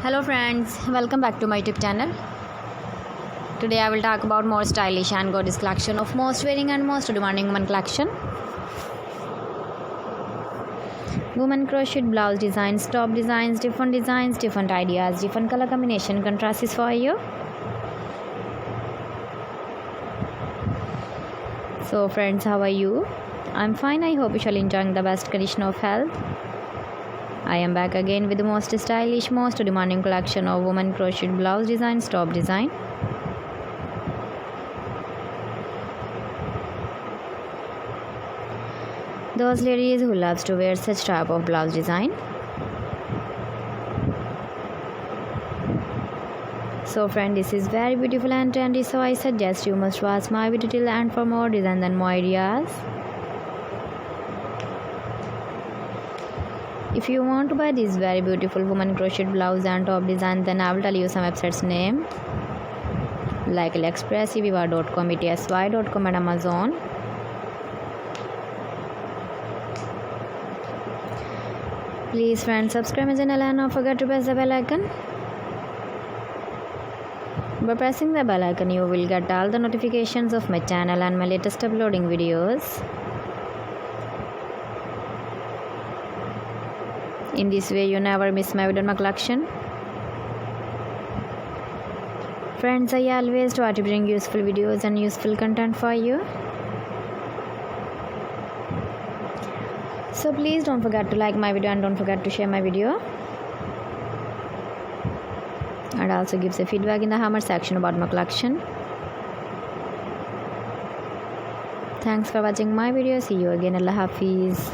Hello friends, welcome back to my YouTube channel. Today I will talk about more stylish and gorgeous collection of most wearing and most demanding women collection. Women crocheted blouse designs, top designs, different ideas, different color combination contrasts for you. So friends, how are you? I'm fine. I hope you shall enjoying the best condition of health. I am back again with the most stylish, most demanding collection of women crocheted blouse designs, top design. Those ladies who loves to wear such type of blouse design. So friend, this is very beautiful and trendy, so I suggest you must watch my video till end for more designs and more ideas. If you want to buy this very beautiful woman crocheted blouse and top design, then I will tell you some websites name like AliExpress, eviva.com, etsy.com and Amazon. Please friends, subscribe my channel and don't forget to press the bell icon. By pressing the bell icon, you will get all the notifications of my channel and my latest uploading videos. In this way, you never miss my video and my collection. Friends, I always try to bring useful videos and useful content for you. So please don't forget to like my video and don't forget to share my video. And also give a feedback in the comment section about my collection. Thanks for watching my video. See you again. Allah Hafiz.